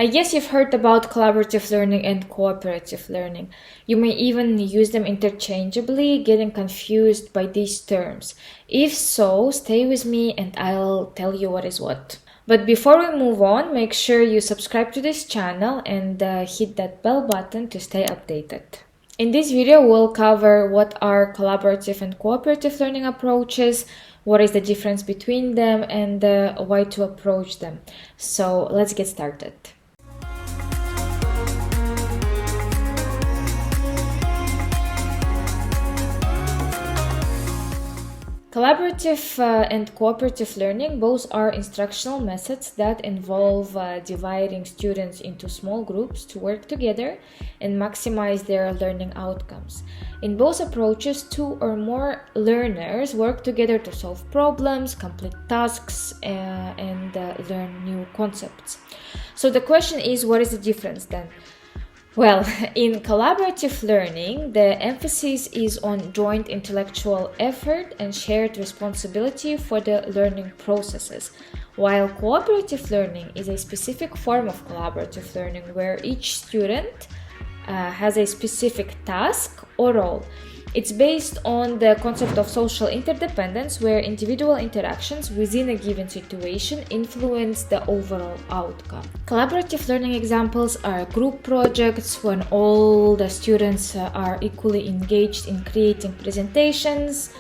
I guess you've heard about collaborative learning and cooperative learning. You may even use them interchangeably, getting confused by these terms. If so, stay with me and I'll tell you what is what. But before we move on, make sure you subscribe to this channel and hit that bell button to stay updated. In this video, we'll cover what are collaborative and cooperative learning approaches, what is the difference between them, and why to approach them. So let's get started. Collaborative and cooperative learning both are instructional methods that involve dividing students into small groups to work together and maximize their learning outcomes. In both approaches, two or more learners work together to solve problems, complete tasks, and learn new concepts. So the question is, what is the difference then? Well, in collaborative learning, the emphasis is on joint intellectual effort and shared responsibility for the learning processes, while cooperative learning is a specific form of collaborative learning where each student has a specific task or role. It's based on the concept of social interdependence, where individual interactions within a given situation influence the overall outcome. Collaborative learning examples are group projects, when all the students are equally engaged in creating presentations,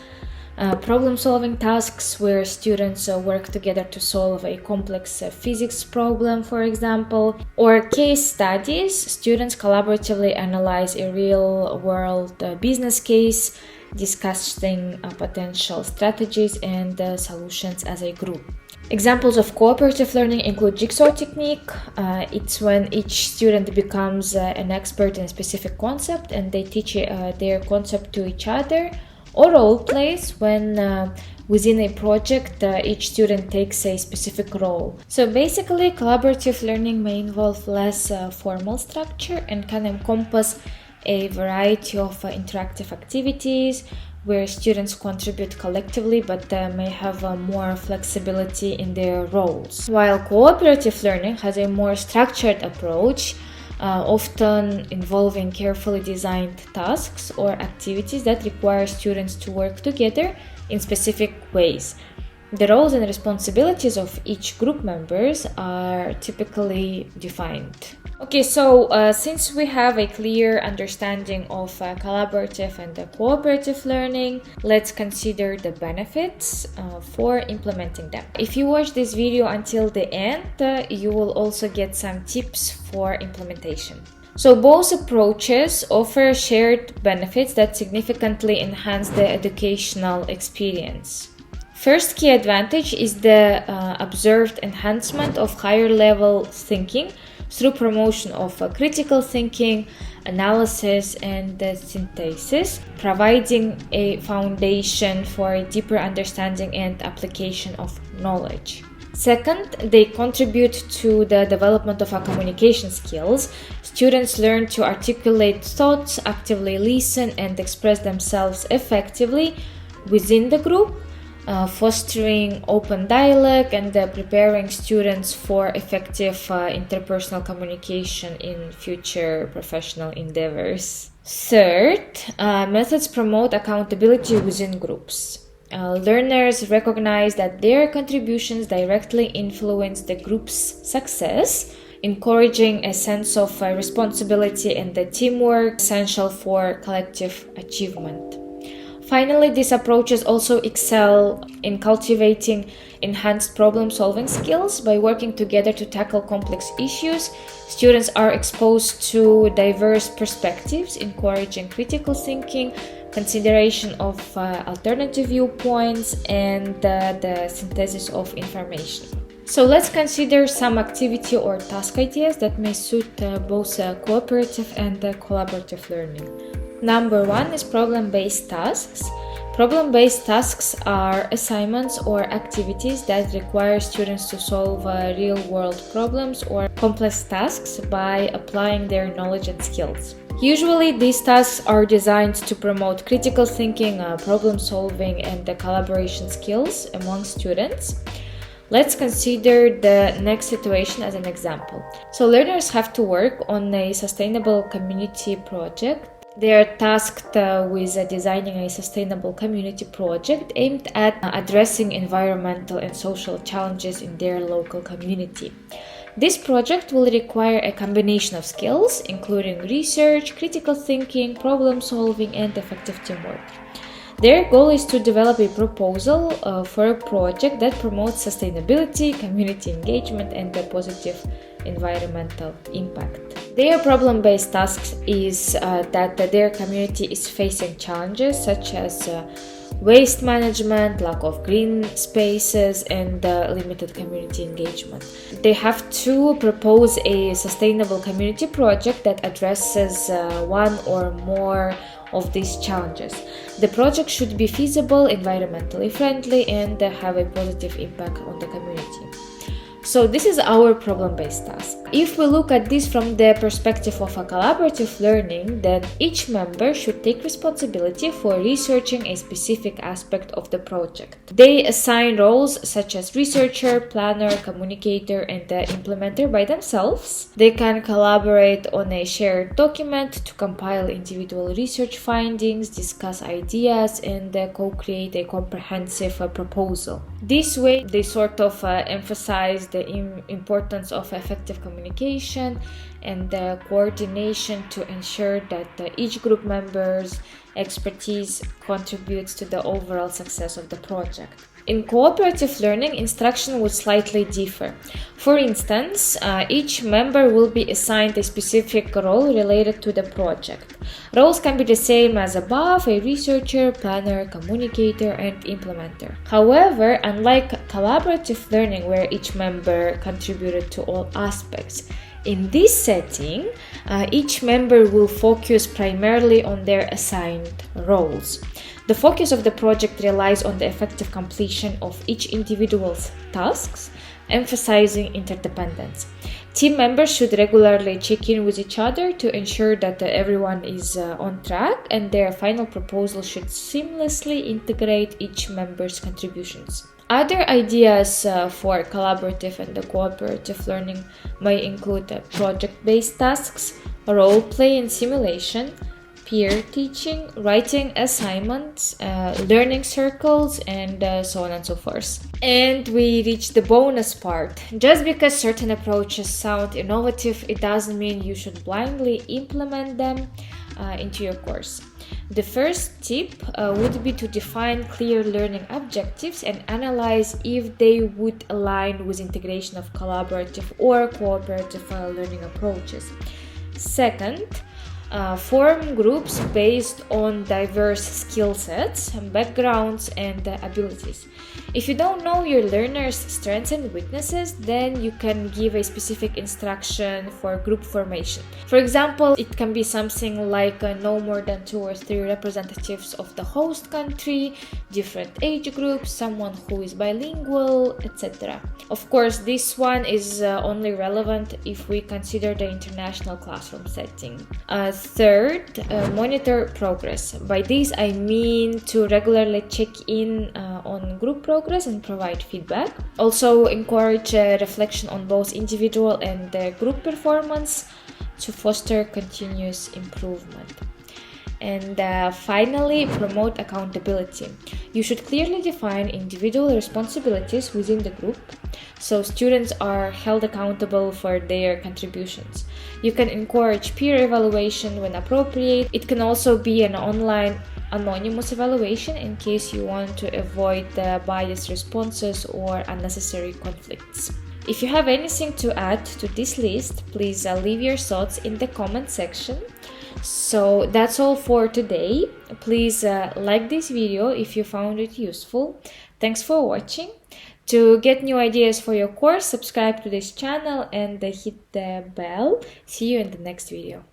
problem-solving tasks, where students work together to solve a complex physics problem, for example, or case studies. Students collaboratively analyze a real-world business case, discussing potential strategies and solutions as a group. Examples of cooperative learning include jigsaw technique. It's when each student becomes an expert in a specific concept and they teach their concept to each other. Or role plays, when within a project each student takes a specific role. So basically, collaborative learning may involve less formal structure and can encompass a variety of interactive activities where students contribute collectively but may have more flexibility in their roles. While cooperative learning has a more structured approach, often involving carefully designed tasks or activities that require students to work together in specific ways. The roles and responsibilities of each group members are typically defined. Okay, so since we have a clear understanding of collaborative and cooperative learning, let's consider the benefits for implementing them. If you watch this video until the end, you will also get some tips for implementation. So both approaches offer shared benefits that significantly enhance the educational experience. First key advantage is the observed enhancement of higher level thinking through promotion of critical thinking, analysis, and synthesis, providing a foundation for a deeper understanding and application of knowledge. Second, they contribute to the development of our communication skills. Students learn to articulate thoughts, actively listen, and express themselves effectively within the group, fostering open dialogue and preparing students for effective interpersonal communication in future professional endeavors. Third, methods promote accountability within groups. Learners recognize that their contributions directly influence the group's success, encouraging a sense of responsibility and the teamwork essential for collective achievement. Finally, these approaches also excel in cultivating enhanced problem-solving skills. By working together to tackle complex issues, students are exposed to diverse perspectives, encouraging critical thinking, consideration of alternative viewpoints, and the synthesis of information. So let's consider some activity or task ideas that may suit both cooperative and collaborative learning. Number one is problem-based tasks. Problem-based tasks are assignments or activities that require students to solve real-world problems or complex tasks by applying their knowledge and skills. Usually, these tasks are designed to promote critical thinking, problem-solving, and collaboration skills among students. Let's consider the next situation as an example. So learners have to work on a sustainable community project. They are tasked with designing a sustainable community project aimed at addressing environmental and social challenges in their local community. This project will require a combination of skills, including research, critical thinking, problem solving, and effective teamwork. Their goal is to develop a proposal for a project that promotes sustainability, community engagement, and a positive environmental impact. Their problem-based task is that their community is facing challenges such as waste management, lack of green spaces, and limited community engagement. They have to propose a sustainable community project that addresses one or more of these challenges. The project should be feasible, environmentally friendly, and have a positive impact on the community. So this is our problem-based task. If we look at this from the perspective of a collaborative learning, then each member should take responsibility for researching a specific aspect of the project. They assign roles such as researcher, planner, communicator, and implementer by themselves. They can collaborate on a shared document to compile individual research findings, discuss ideas, and co-create a comprehensive proposal. This way, they sort of emphasize the importance of effective communication and the coordination to ensure that each group member's expertise contributes to the overall success of the project. In cooperative learning, instruction would slightly differ. For instance, each member will be assigned a specific role related to the project. Roles can be the same as above: a researcher, planner, communicator, and implementer. However, unlike collaborative learning where each member contributed to all aspects, in this setting, each member will focus primarily on their assigned roles. The focus of the project relies on the effective completion of each individual's tasks, emphasizing interdependence. Team members should regularly check in with each other to ensure that everyone is on track, and their final proposal should seamlessly integrate each member's contributions. Other ideas for collaborative and cooperative learning may include project-based tasks, role play and simulation, peer teaching, writing assignments, learning circles, and so on and so forth. And we reach the bonus part. Just because certain approaches sound innovative, it doesn't mean you should blindly implement them into your course. The first tip would be to define clear learning objectives and analyze if they would align with integration of collaborative or cooperative learning approaches. Second, form groups based on diverse skill sets, backgrounds, and abilities. If you don't know your learners' strengths and weaknesses, then you can give a specific instruction for group formation. For example, it can be something like no more than 2 or 3 representatives of the host country, different age groups, someone who is bilingual, etc. Of course, this one is only relevant if we consider the international classroom setting. Third, monitor progress. By this, I mean to regularly check in on group progress and provide feedback. Also, encourage reflection on both individual and group performance to foster continuous improvement. And finally, promote accountability. You should clearly define individual responsibilities within the group, so students are held accountable for their contributions. You can encourage peer evaluation when appropriate. It can also be an online anonymous evaluation in case you want to avoid biased responses or unnecessary conflicts. If you have anything to add to this list, please leave your thoughts in the comment section. So that's all for today. Please like this video if you found it useful. Thanks for watching. To get new ideas for your course, subscribe to this channel and hit the bell. See you in the next video.